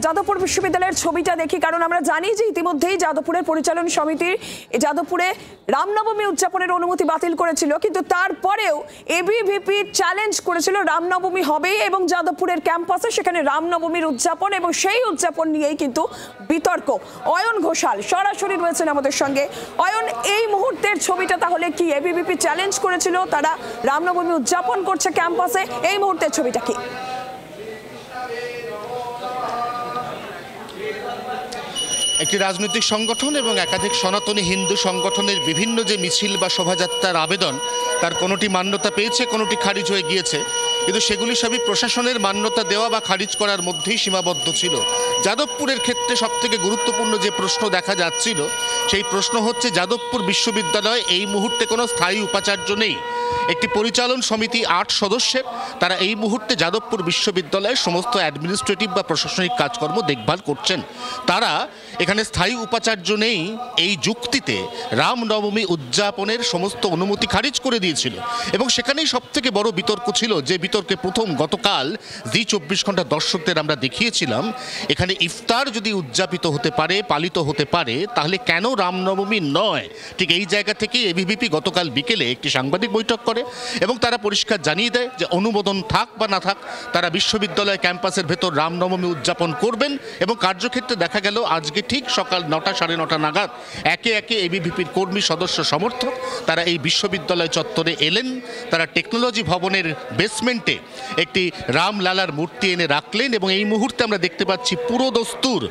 যাদবপুর বিশ্ববিদ্যালয়ের ছবিটা দেখি, কারণ আমরা জানি যে ইতিমধ্যেই যাদবপুরের পরিচালন সমিতির যাদবপুরে রামনবমী উদযাপনের অনুমতি বাতিল করেছিল, কিন্তু তারপরেও এবিভিপি চ্যালেঞ্জ করেছিল রামনবমী হবেই এবং যাদবপুরের ক্যাম্পাসে সেখানে রামনবমীর উদযাপন, এবং সেই উদযাপন নিয়েই কিন্তু বিতর্ক। অয়ন ঘোষাল সরাসরি রয়েছেন আমাদের সঙ্গে। অয়ন, এই মুহূর্তের ছবিটা তাহলে কি? এবিভিপি চ্যালেঞ্জ করেছিল, তারা রামনবমী উদযাপন করছে ক্যাম্পাসে, এই মুহূর্তের ছবিটা কি? একটি রাজনৈতিক সংগঠন এবং একাধিক সনাতনী হিন্দু সংগঠনের বিভিন্ন যে মিছিল বা শোভাযাত্রার আবেদন, তার কোনোটি মান্যতা পেয়েছে, কোনোটি খারিজ হয়ে গিয়েছে, কিন্তু সেগুলি সবই প্রশাসনের মান্যতা দেওয়া বা খারিজ করার মধ্যেই সীমাবদ্ধ ছিল। যাদবপুরের ক্ষেত্রে সবথেকে গুরুত্বপূর্ণ যে প্রশ্ন দেখা যাচ্ছিল, সেই প্রশ্ন হচ্ছে যাদবপুর বিশ্ববিদ্যালয়ে এই মুহূর্তে কোনো স্থায়ী উপাচার্য নেই। একটি পরিচালন সমিতি 8 সদস্যের, তারা এই মুহূর্তে যাদবপুর বিশ্ববিদ্যালয়ের সমস্ত অ্যাডমিনিস্ট্রেটিভ বা প্রশাসনিক কাজকর্ম দেখভাল করছেন। তারা এখানে স্থায়ী উপাচার্য নেই এই যুক্তিতে রামনবমী উদযাপনের সমস্ত অনুমতি খারিজ করে দিয়েছিল। এবং সেখানেই সবথেকে বড় বিতর্ক ছিল, যে বিতর্কে প্রথম গতকাল জি 24 ঘন্টা দর্শকদের আমরা দেখিয়েছিলাম, এখানে ইফতার যদি উদযাপিত হতে পারে, পালিত হতে পারে, তাহলে কেন রামনবমী নয়? ঠিক এই জায়গা থেকে এবিভিপি গতকাল বিকেলে একটি সাংবাদিক বৈঠক করে এবং তারা পরিষ্কার জানিয়ে দেয় যে অনুমোদন থাক বা না থাক, তারা বিশ্ববিদ্যালয় ক্যাম্পাসের ভেতর রামনবমী উদযাপন করবেন। এবং কার্যক্ষেত্রে দেখা গেল আজকে ঠিক সকাল 9টা সাড়ে 9টা নাগাদ একে একে এবিভিপির কর্মী, সদস্য, সমর্থক তারা এই বিশ্ববিদ্যালয় চত্বরে এলেন। তারা টেকনোলজি ভবনের বেসমেন্টে একটি রামলালার মূর্তি এনে রাখলেন এবং এই মুহূর্তে আমরা দেখতে পাচ্ছি পুরো দস্তুর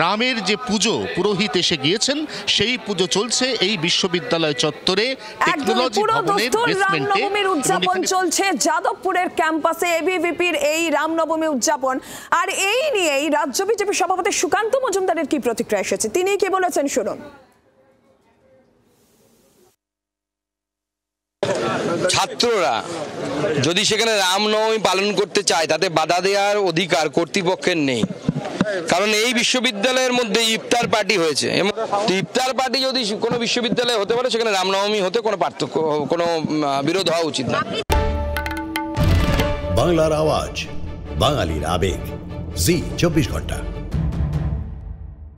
রামের যে পুজো, পুরোহিত এসে গিয়েছেন, সেই পুজো চলছে এই বিশ্ববিদ্যালয় চত্বরে টেকনোলজি ভবনের বেসমেন্টে। রামনবমীর উদযাপন চলছে যাদবপুরের ক্যাম্পাসে, এবিভিপির এই রামনবমী উদযাপন। আর এই নিয়েই রাজ্য বিজেপি সভাপতি সুকান্ত মজুমদারের কি প্রতিক্রিয়া এসেছে, তিনি কি বলেছেন শুনুন। ছাত্ররা যদি সেখানে রামনবমী পালন করতে চায়, তাতে বাধা দেওয়ার অধিকার কর্তৃপক্ষের নেই। কারণ এই বিশ্ববিদ্যালয়ের মধ্যে ইফতার পার্টি হয়েছে, এবং ইফতার পার্টি যদি কোনো বিশ্ববিদ্যালয়ে হতে পারে, সেখানে রামনবমী হতে কোনো পার্থক্য, কোনো বিরোধ হওয়া উচিত না। বাংলার আওয়াজ, বাঙালির আবেগ, জি 24 ঘন্টা।